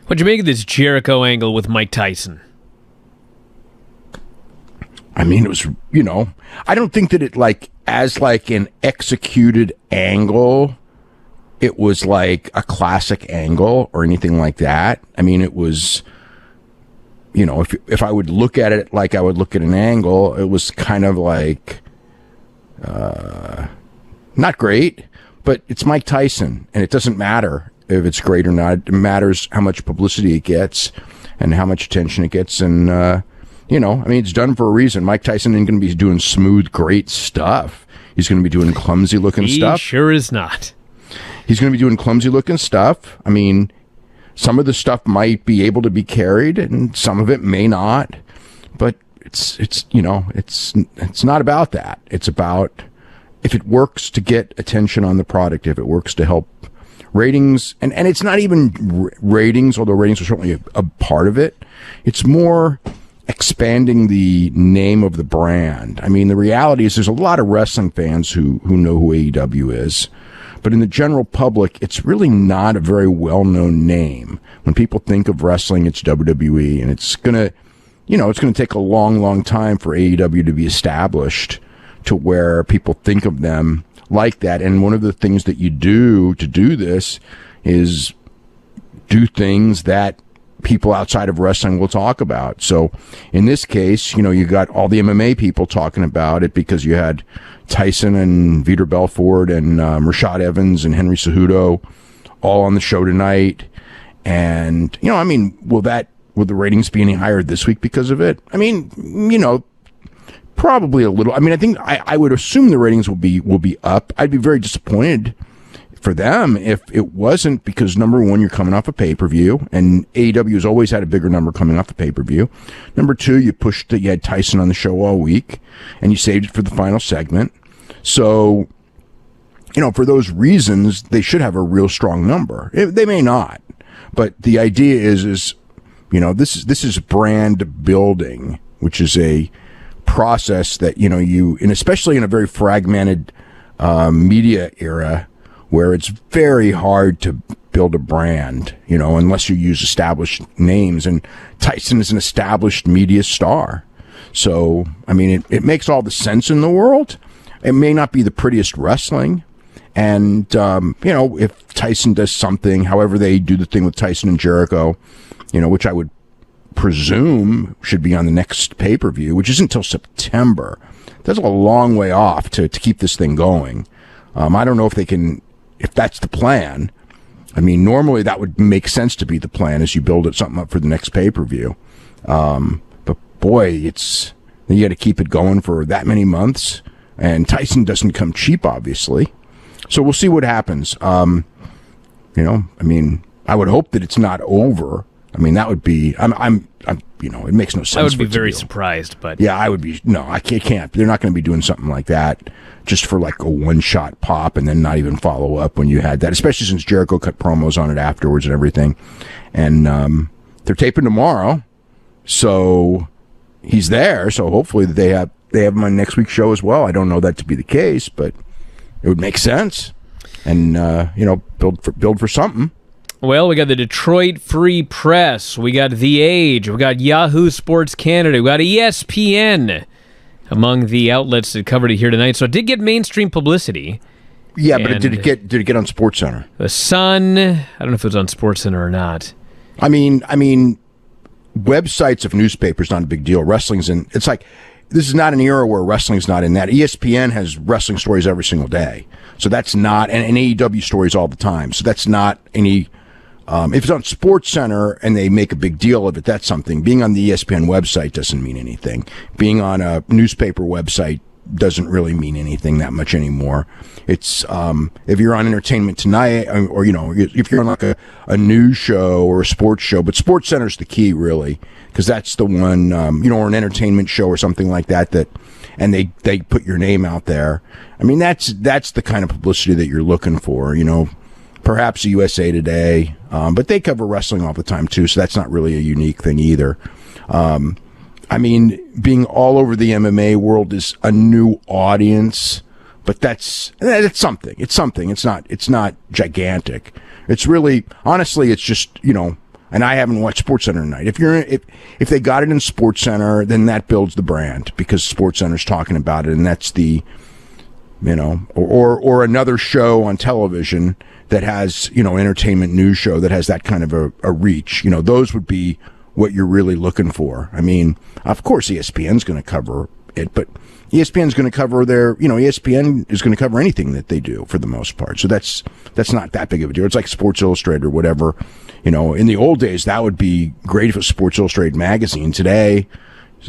What'd you make of this Jericho angle with Mike Tyson? I mean, it was, I don't think that it as an executed angle, it was like a classic angle or anything like that. I mean, it was, if I would look at it like I would look at an angle, it was kind of like, not great, but it's Mike Tyson, and it doesn't matter if it's great or not. It matters how much publicity it gets and how much attention it gets. And, it's done for a reason. Mike Tyson isn't going to be doing smooth, great stuff. He's going to be doing clumsy-looking stuff. He sure is not. He's going to be doing clumsy-looking stuff. I mean, some of the stuff might be able to be carried, and some of it may not. But it's not about that. It's about if it works to get attention on the product, if it works to help ratings, and it's not even ratings, although ratings are certainly a part of it. It's more expanding the name of the brand. I mean, the reality is there's a lot of wrestling fans who know who AEW is, but in the general public, it's really not a very well-known name. When people think of wrestling, it's WWE, and it's gonna take a long, long time for AEW to be established to where people think of them like that. And one of the things that you do to do this is do things that people outside of wrestling will talk about. So in this case, you got all the MMA people talking about it because you had Tyson and Vitor Belfort and Rashad Evans and Henry Cejudo all on the show tonight. And, will the ratings be any higher this week because of it? I mean, probably a little. I mean, I think I would assume the ratings will be up. I'd be very disappointed for them if it wasn't, because number one, you're coming off a pay-per-view, and AEW has always had a bigger number coming off the pay-per-view. Number two, you had Tyson on the show all week, and you saved it for the final segment. So, for those reasons, they should have a real strong number. They may not, but the idea is this is brand building, which is a process that and especially in a very fragmented media era where it's very hard to build a brand, unless you use established names, and Tyson is an established media star. So I mean, it makes all the sense in the world. It may not be the prettiest wrestling, and if Tyson does something, however they do the thing with Tyson and Jericho, which I would presume should be on the next pay-per-view, which isn't until September. That's a long way off to keep this thing going. I don't know if that's the plan. I mean, normally that would make sense to be the plan as you build something up for the next pay-per-view. But boy, you got to keep it going for that many months, and Tyson doesn't come cheap, obviously. So we'll see what happens. I mean, I would hope that it's not over. I mean, that would be, it makes no sense. I would be very surprised, but. Yeah, I would be, no, I can't. They're not going to be doing something like that just for like a one-shot pop and then not even follow up when you had that, especially since Jericho cut promos on it afterwards and everything. And they're taping tomorrow, so he's there, so hopefully they have him on next week's show as well. I don't know that to be the case, but it would make sense. And, build for something. Well, we got the Detroit Free Press, we got The Age, we got Yahoo Sports Canada, we got ESPN among the outlets that covered it here tonight. So it did get mainstream publicity. Yeah, but did it get on SportsCenter? The Sun, I don't know if it was on SportsCenter or not. I mean, websites of newspapers not a big deal. Wrestling's in. It's like this is not an era where wrestling's not in that. ESPN has wrestling stories every single day, so that's not and AEW stories all the time. So that's not any. If it's on SportsCenter and they make a big deal of it, that's something. Being on the ESPN website doesn't mean anything. Being on a newspaper website doesn't really mean anything that much anymore. It's if you're on Entertainment Tonight, or if you're on like a news show or a sports show, but SportsCenter's the key really, because that's the one or an entertainment show or something like that and they put your name out there. I mean, that's the kind of publicity that you're looking for. Perhaps USA Today, but they cover wrestling all the time too, so that's not really a unique thing either. I mean, being all over the MMA world is a new audience, but that's something. It's something. It's not gigantic. It's really, honestly, it's just, And I haven't watched SportsCenter tonight. If they got it in SportsCenter, then that builds the brand because SportsCenter's talking about it, and that's the, or another show on television that has, entertainment news show that has that kind of a reach. Those would be what you're really looking for. I mean, of course ESPN's going to cover it, but ESPN's going to cover ESPN is going to cover anything that they do for the most part. So that's not that big of a deal. It's like Sports Illustrated or whatever. In the old days, that would be great if it was Sports Illustrated magazine. Today,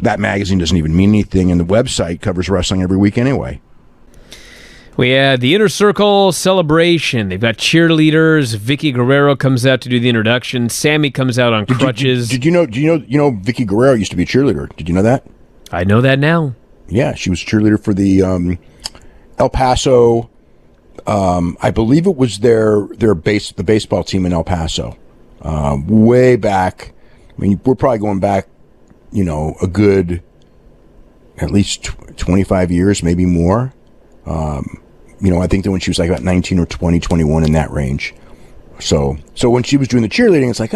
that magazine doesn't even mean anything, and the website covers wrestling every week anyway. We had the Inner Circle celebration. They've got cheerleaders. Vicky Guerrero comes out to do the introduction. Sammy comes out on crutches. Did you know Vicky Guerrero used to be a cheerleader? Did you know that? I know that now. Yeah, she was a cheerleader for the El Paso. I believe it was the baseball team in El Paso. Way back. I mean, we're probably going back, a good at least 25 years, maybe more. I think that when she was like about 19 or 20, 21 in that range. So when she was doing the cheerleading, it's like,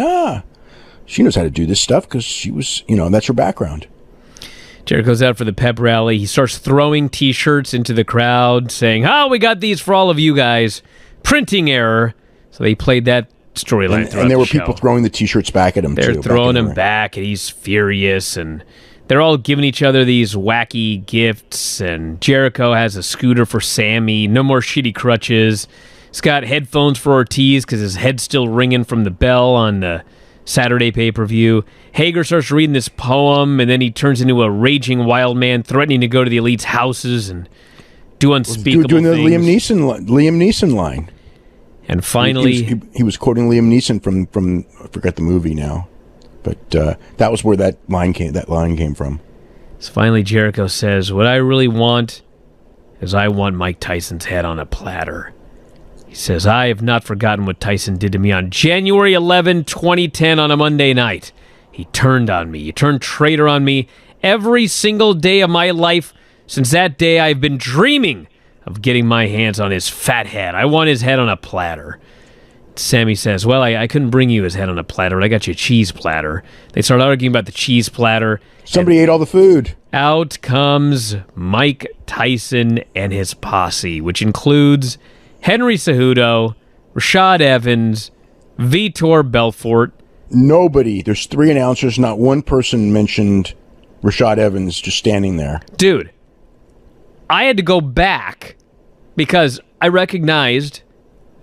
she knows how to do this stuff because she was, that's her background. Jericho's out for the pep rally. He starts throwing T-shirts into the crowd, saying, we got these for all of you guys. Printing error. So they played that storyline throughout and there were show. People throwing the T-shirts back at him, They're too. throwing him back, and he's furious, and they're all giving each other these wacky gifts, and Jericho has a scooter for Sammy. No more shitty crutches. He's got headphones for Ortiz because his head's still ringing from the bell on the Saturday pay-per-view. Hager starts reading this poem, and then he turns into a raging wild man, threatening to go to the Elite's houses and do unspeakable doing things. The Liam Neeson line. And finally... He was quoting Liam Neeson from I forget the movie now. But that was where that line came from. So finally Jericho says, what I really want is I want Mike Tyson's head on a platter. He says, I have not forgotten what Tyson did to me on January 11, 2010 on a Monday night. He turned on me. He turned traitor on me every single day of my life. Since that day, I've been dreaming of getting my hands on his fat head. I want his head on a platter. Sammy says, well, I couldn't bring you his head on a platter, but I got you a cheese platter. They start arguing about the cheese platter. Somebody ate all the food. Out comes Mike Tyson and his posse, which includes Henry Cejudo, Rashad Evans, Vitor Belfort. Nobody. There's 3 announcers. Not one person mentioned Rashad Evans just standing there. Dude, I had to go back because I recognized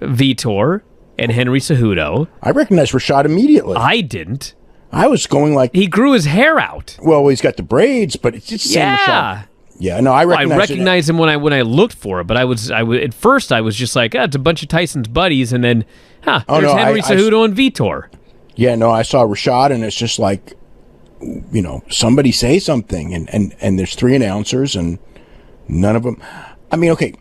Vitor and Henry Cejudo. I recognized Rashad immediately. I didn't. I was going like... He grew his hair out. Well, he's got the braids, but it's just the same Rashad. Yeah, no, I recognized him when I looked for it, but I was at first I was just like, it's a bunch of Tyson's buddies, and then, there's Henry Cejudo and Vitor. Yeah, no, I saw Rashad, and it's just like, somebody say something, and there's 3 announcers, and none of them. I mean, okay,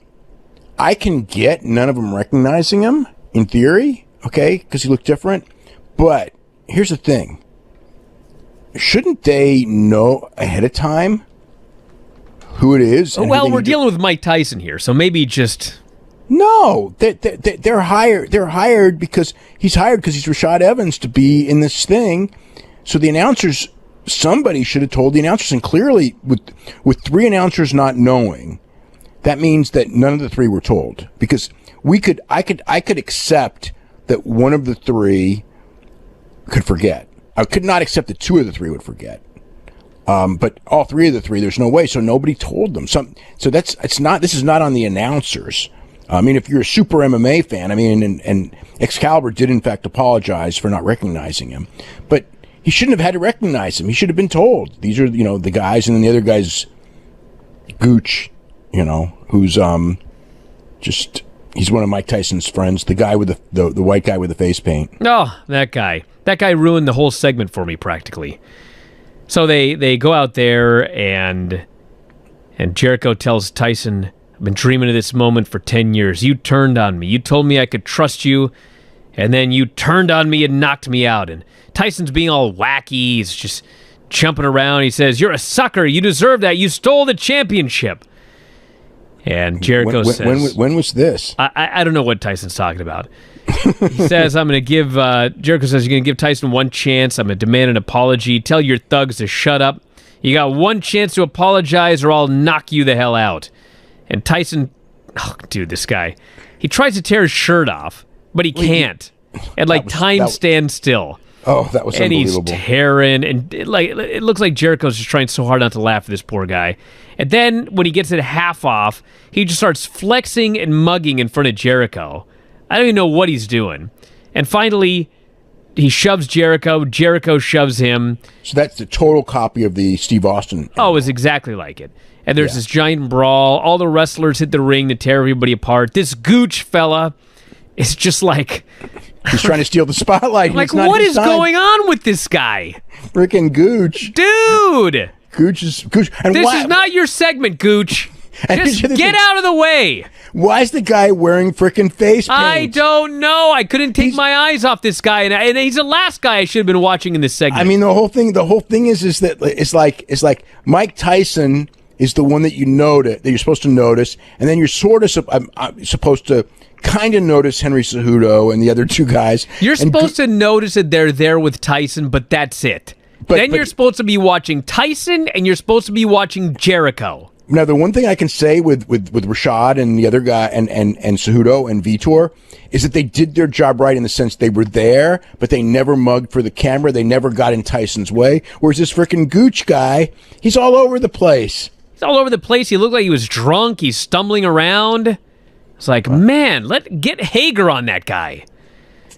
I can get none of them recognizing him in theory, okay, because he looked different. But here's the thing: shouldn't they know ahead of time who it is? Well, we're dealing with Mike Tyson here, so maybe just... No, they're hired. They're hired because he's hired because he's Rashad Evans to be in this thing. So the announcers, somebody should have told the announcers, and clearly with 3 announcers not knowing, that means that none of the 3 were told. Because I could accept that one of the 3 could forget. I could not accept that 2 of the 3 would forget. But all 3 of the 3, there's no way. So nobody told them. So this is not on the announcers. I mean, if you're a super MMA fan, I mean, and Excalibur did in fact apologize for not recognizing him, but he shouldn't have had to recognize him. He should have been told these are, the guys, and then the other guy's Gooch, who's just, he's one of Mike Tyson's friends, the guy with the white guy with the face paint. Oh, that guy ruined the whole segment for me practically. So they go out there and Jericho tells Tyson, I've been dreaming of this moment for 10 years. You turned on me. You told me I could trust you, and then you turned on me and knocked me out. And Tyson's being all wacky. He's just jumping around. He says, you're a sucker. You deserve that. You stole the championship. And Jericho says... When was this? I don't know what Tyson's talking about. He says, I'm going to give, Jericho says, you're going to give Tyson one chance. I'm going to demand an apology. Tell your thugs to shut up. You got one chance to apologize or I'll knock you the hell out. And Tyson, dude, this guy, he tries to tear his shirt off, but he can't. And time stands still. Oh, that was unbelievable. And he's tearing, and it looks like Jericho's just trying so hard not to laugh at this poor guy. And then when he gets it half off, he just starts flexing and mugging in front of Jericho. I don't even know what he's doing. And finally, he shoves Jericho. Jericho shoves him. So that's the total copy of the Steve Austin. Oh, it's exactly like it. And there's this giant brawl. All the wrestlers hit the ring to tear everybody apart. This Gooch fella is just like... He's trying to steal the spotlight. Like, what is going on with this guy? Freaking Gooch. Dude! Gooch. And this is not your segment, Gooch. Just get out of the way. Why is the guy wearing freaking face paint? I don't know. I couldn't take my eyes off this guy, and he's the last guy I should have been watching in this segment. I mean, the whole thing is that it's like Mike Tyson is the one that you notice, that you're supposed to notice, and then you're sort of supposed to kind of notice Henry Cejudo and the other two guys. You're supposed to notice that they're there with Tyson, but that's it. Then you're supposed to be watching Tyson, and you're supposed to be watching Jericho. Now, the one thing I can say with Rashad and the other guy and Cejudo and Vitor is that they did their job right in the sense they were there, but they never mugged for the camera. They never got in Tyson's way. Whereas this frickin' Gooch guy, he's all over the place. He's all over the place. He looked like he was drunk. He's stumbling around. It's like, man, get Hager on that guy.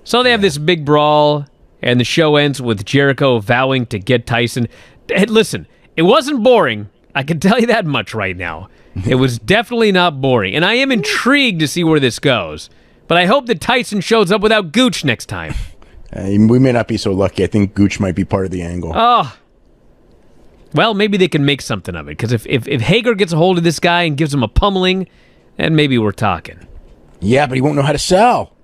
So they have this big brawl, and the show ends with Jericho vowing to get Tyson. And listen, it wasn't boring. I can tell you that much right now. It was definitely not boring. And I am intrigued to see where this goes. But I hope that Tyson shows up without Gooch next time. We may not be so lucky. I think Gooch might be part of the angle. Oh. Well, maybe they can make something of it. Because if Hager gets a hold of this guy and gives him a pummeling, then maybe we're talking. Yeah, but he won't know how to sell.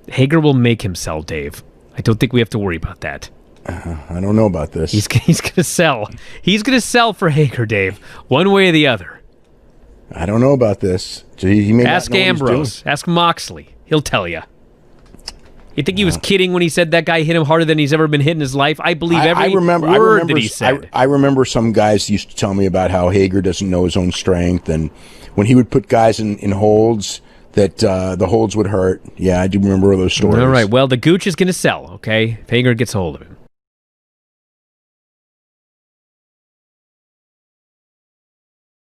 Hager will make him sell, Dave. I don't think we have to worry about that. I don't know about this. He's going to sell. He's going to sell for Hager, Dave, one way or the other. I don't know about this. He may Ask Ambrose. Ask Moxley. He'll tell you. You think he was kidding when he said that guy hit him harder than he's ever been hit in his life? I believe every word that he said. I remember some guys used to tell me about how Hager doesn't know his own strength, and when he would put guys in holds, that the holds would hurt. Yeah, I do remember those stories. All right, well, the Gooch is going to sell, okay? If Hager gets a hold of him.